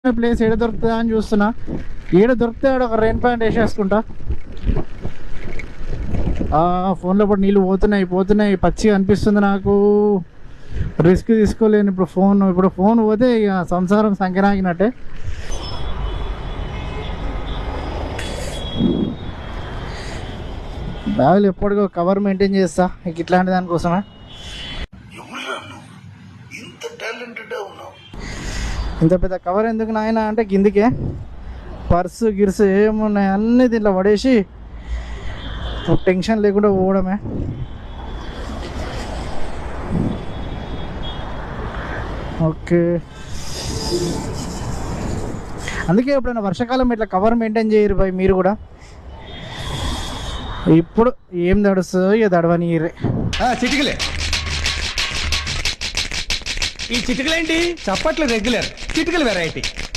Place ఏడ దొరుకుతుందా అని చూస్తున్నా. ఏడ దొరికితే ఆడ ఒక రెయిన్ ప్యాంట్ వేసేసుకుంటా. ఫోన్లో పాటు నీళ్ళు పోతున్నాయి పచ్చిగా అనిపిస్తుంది నాకు. రిస్క్ తీసుకోలేను ఇప్పుడు ఫోన్ పోతే ఇక సంసారం సంఖ్యనాగినట్టే. బ్యాగులు ఎప్పటికో కవర్ మెయింటైన్ చేస్తా ఇట్లాంటి దానికోసమే. ఇంత పెద్ద కవర్ ఎందుకు నాయన అంటే కిందికే పర్సు గిర్సు ఏమున్నాయి అన్నీ దీంట్లో పడేసి టెన్షన్ లేకుండా పోవడమే. ఓకే, అందుకే ఎప్పుడైనా వర్షాకాలం ఇట్లా కవర్ మెయింటైన్ చేయరు బాయ్ మీరు కూడా. ఇప్పుడు ఏం దడుస్తుందో ఇక దడవని చిటికలే. ఈ చిటికలేంటి చప్పట్లు రెగ్యులర్, చిటికలు వెరైటీ.